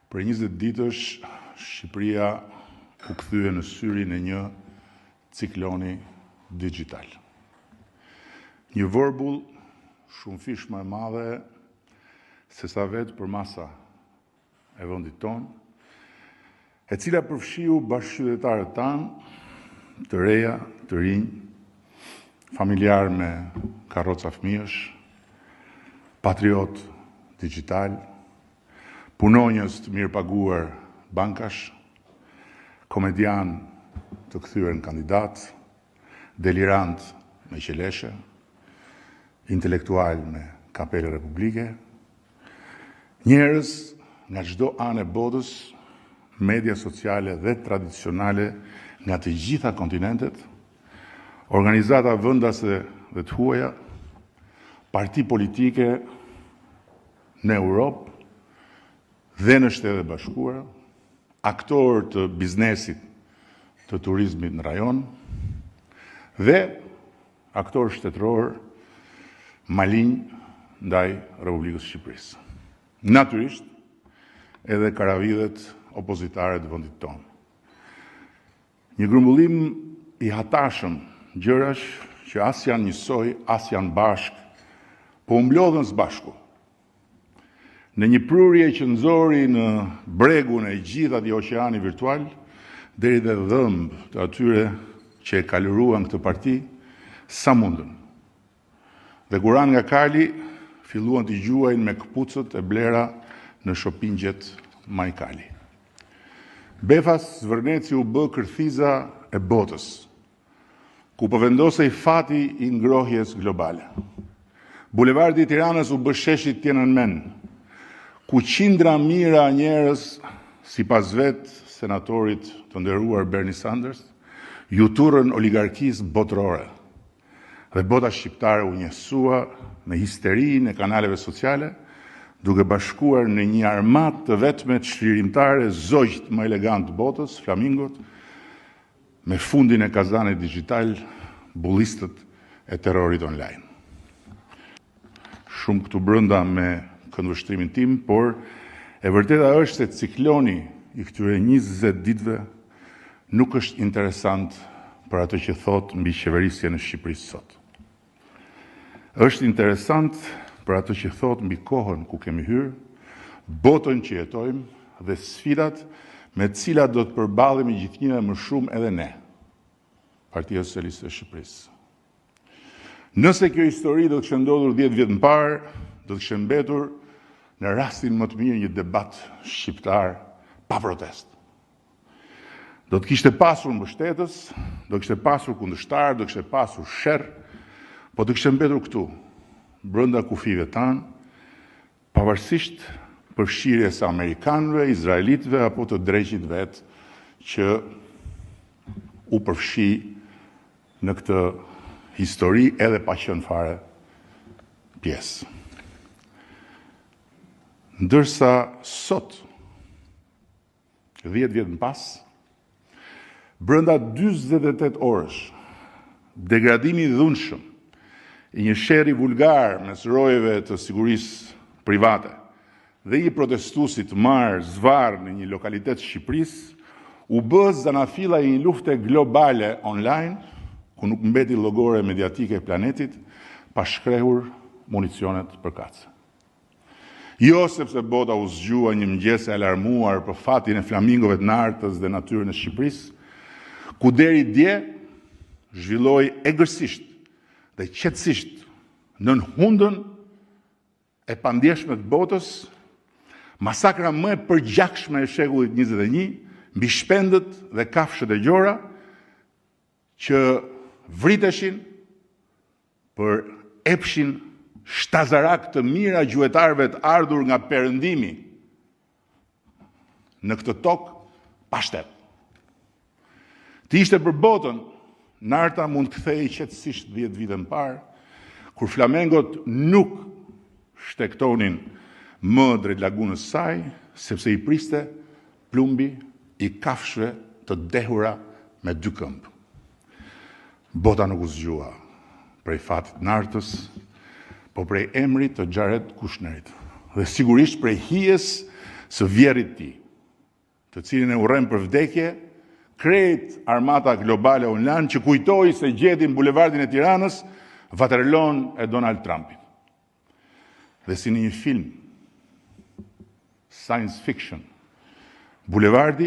Për 20 ditësh, Shqipëria u kthye në syrin e një cikloni digital. Një vërbull shumë fish më e madhe se sa vetë për masa e vendit tonë, e cila përfshiu bashkëqytetarët tanë, të reja, të rinj, familjar me karroca fëmijësh, patriot digital, punonjës të mirë paguar bankash, komedian të kthyer në kandidat, delirant me qeleshe, intelektual me kapele republike, njerëz nga çdo anë e botës, media sociale dhe tradicionale nga të gjitha kontinentet, organizata vendase dhe të huaja, parti politike në Europë dhe në Shtetet e Bashkuara, aktorë të biznesit të turizmit në rajon dhe aktorë shtetëror malinj ndaj Republikës së Shqipërisë. Natyrisht, edhe karavidhet opozitare të vendit tonë. Një grumbullim i hatashëm gjërash që as janë njësoj, as janë bashkë, po mblodhen së bashku. Në një prurje që nxori në bregun e gjithë atij oqeani virtual, deri dhe dhëmb të atyre që e kaluruan këtë parti, sa mundën. Dhe kur anë nga kali, filluan të gjuajnë me këpucët e blera në shopingjet Majkali. Befas Zvërneci u bë kërthiza e botës, ku po vendosej fati i ngrohjes globale. Bulevardi i Tiranës u bë sheshi Tiananmen, ku qindra mira njerëz, sipas vetë senatorit të nderuar Bernie Sanders, ju turrën oligarkisë botërore. Dhe bota shqiptare u njësua me histerinë e kanaleve sociale, duke bashkuar në një armat të vetmet çlirimtare zogjt më elegant të botës, flamingot, me fundin e kazanit digital, bullistët e terrorit online. Shumë këtu brenda me këndvështrimin tim, por e vërteta është se cikloni i këtyre 20 ditëve nuk është interesant për atë që thot mbi qeverisjen e Shqipërisë sot. Është interesant për atë që thot mbi kohën ku kemi hyrë, botën që jetojmë dhe sfidat me të cilat do të përballemi gjithnjëherë më shumë edhe ne, Partia Socialiste e Shqipërisë. Nëse kjo histori do të kishte ndodhur 10 vjet më parë, do të kishte mbetur në rastin më të mirë një debat shqiptar pa protest. Do të kishte pasur mbështetës, do kishte pasur kundërshtar, do kishte pasur sherr, po do kishte mbetur këtu, brenda kufive tanë, pavarësisht përfshirjes së amerikanëve, izraelitëve apo të dreqit vet që u përfshi në këtë histori edhe pa qenë fare pjesë. Ndërsa sot, 10 vjet më pas, brenda 48 orësh, degradimi i dhunshëm i një sherri vulgar mes rojeve të sigurisë private dhe i protestuesit marr zvarr në një lokalitet Shqipërisë, u bë zanafilla i një lufte globale online, ku nuk mbeti llogore mediatike e planetit, pa shkrehur municionet përkatëse. Jo sepse bota u zgjua një mëngjes e alarmuar për fatin e flamingove të nartës dhe natyrën e Shqipërisë, ku deri dje zhvilloi egërsisht dhe qetësisht nën hundën e pandjeshme të botës, masakra më e përgjakshme e shekullit 21 mbi shpendët dhe kafshët e gjora që vriteshin për epshin shtazarak të mira gjuetarëve të ardhur nga perëndimi në këtë tokë pa shtet. Të ishte për botën, narta mund të kthehej qetësisht 10 vite më parë, kur flamengot nuk shtektonin më drejt lagunës saj, sepse i priste plumbi i kafshëve të dehura me 2 këmbë. Bota nuk u zgjua prej fatit nartës, po prej emrit të Jared Kushnerit, dhe sigurisht prej hijes së vjerit ti, të cilin e urrem për vdekje, krejt armata globale online që kujtoi se gjeti në bulevardin e Tiranës Waterloon e Donald Trumpin. Dhe si në një film science fiction, bulevardi